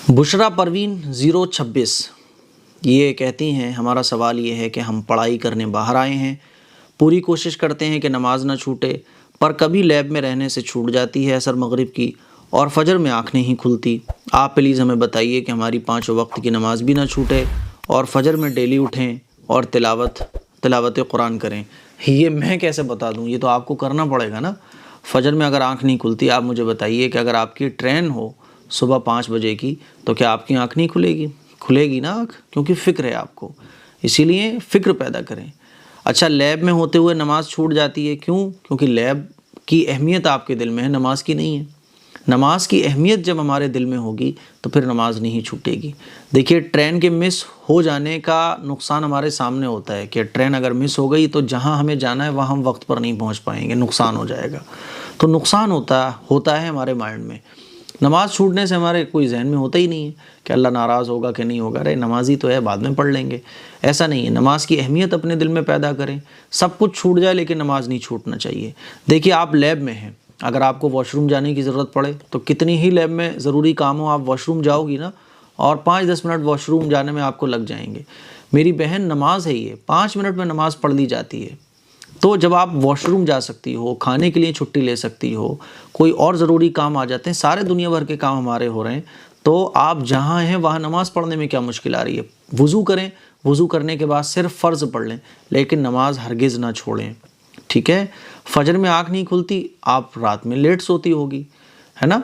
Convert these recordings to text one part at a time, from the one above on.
بشرا پروین 026 یہ کہتی ہیں ہمارا سوال یہ ہے کہ ہم پڑھائی کرنے باہر آئے ہیں، پوری کوشش کرتے ہیں کہ نماز نہ چھوٹے، پر کبھی لیب میں رہنے سے چھوٹ جاتی ہے عصر مغرب کی، اور فجر میں آنکھ نہیں کھلتی۔ آپ پلیز ہمیں بتائیے کہ ہماری 5 وقت کی نماز بھی نہ چھوٹے اور فجر میں ڈیلی اٹھیں اور تلاوت قرآن کریں۔ یہ میں کیسے بتا دوں؟ یہ تو آپ کو کرنا پڑے گا نا۔ فجر میں اگر آنکھ نہیں کھلتی، آپ مجھے بتائیے کہ اگر آپ کی ٹرین ہو صبح 5 بجے کی تو کیا آپ کی آنکھ نہیں کھلے گی؟ کھلے گی نا آنکھ، کیونکہ فکر ہے آپ کو، اسی لیے فکر پیدا کریں۔ اچھا، لیب میں ہوتے ہوئے نماز چھوٹ جاتی ہے، کیوں؟ کیونکہ لیب کی اہمیت آپ کے دل میں ہے، نماز کی نہیں ہے۔ نماز کی اہمیت جب ہمارے دل میں ہوگی تو پھر نماز نہیں چھوٹے گی۔ دیکھیے، ٹرین کے مس ہو جانے کا نقصان ہمارے سامنے ہوتا ہے کہ ٹرین اگر مس ہو گئی تو جہاں ہمیں جانا ہے وہاں ہم وقت پر نہیں پہنچ پائیں گے، نقصان ہو جائے گا۔ تو نقصان ہوتا ہے ہمارے مائنڈ میں۔ نماز چھوٹنے سے ہمارے کوئی ذہن میں ہوتا ہی نہیں ہے کہ اللہ ناراض ہوگا کہ نہیں ہوگا، ارے نمازی تو ہے، بعد میں پڑھ لیں گے۔ ایسا نہیں ہے، نماز کی اہمیت اپنے دل میں پیدا کریں۔ سب کچھ چھوٹ جائے لیکن نماز نہیں چھوٹنا چاہیے۔ دیکھیے، آپ لیب میں ہیں، اگر آپ کو واش روم جانے کی ضرورت پڑے تو کتنی ہی لیب میں ضروری کام ہو، آپ واش روم جاؤ گی نا، اور 5-10 منٹ واش روم جانے میں آپ کو لگ جائیں گے۔ میری بہن، نماز ہے یہ 5 منٹ میں نماز پڑھ لی جاتی ہے۔ تو جب آپ واش روم جا سکتی ہو، کھانے کے لیے چھٹی لے سکتی ہو، کوئی اور ضروری کام آ جاتے ہیں، سارے دنیا بھر کے کام ہمارے ہو رہے ہیں، تو آپ جہاں ہیں وہاں نماز پڑھنے میں کیا مشکل آ رہی ہے؟ وضو کریں، وضو کرنے کے بعد صرف فرض پڑھ لیں، لیکن نماز ہرگز نہ چھوڑیں، ٹھیک ہے؟ فجر میں آنکھ نہیں کھلتی، آپ رات میں لیٹ سوتی ہوگی، ہے نا؟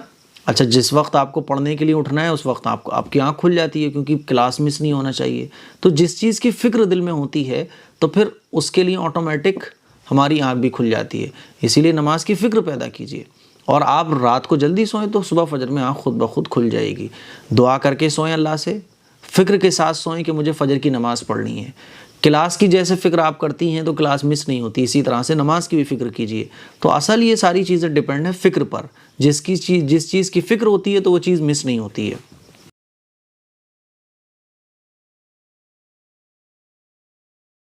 اچھا، جس وقت آپ کو پڑھنے کے لیے اٹھنا ہے اس وقت آپ کی آنکھ کھل جاتی ہے، کیونکہ کلاس مس نہیں ہونا چاہیے۔ تو جس چیز کی فکر دل میں ہوتی ہے تو پھر اس کے لیے آٹومیٹک ہماری آنکھ بھی کھل جاتی ہے۔ اسی لیے نماز کی فکر پیدا کیجیے، اور آپ رات کو جلدی سوئیں تو صبح فجر میں آنکھ خود بخود کھل جائے گی۔ دعا کر کے سوئیں اللہ سے، فکر کے ساتھ سوئیں کہ مجھے فجر کی نماز پڑھنی ہے۔ کلاس کی جیسے فکر آپ کرتی ہیں تو کلاس مس نہیں ہوتی، اسی طرح سے نماز کی بھی فکر کیجیے۔ تو اصل یہ ساری چیزیں ڈیپینڈ ہے فکر پر، جس چیز کی فکر ہوتی ہے تو وہ چیز مس نہیں ہوتی ہے۔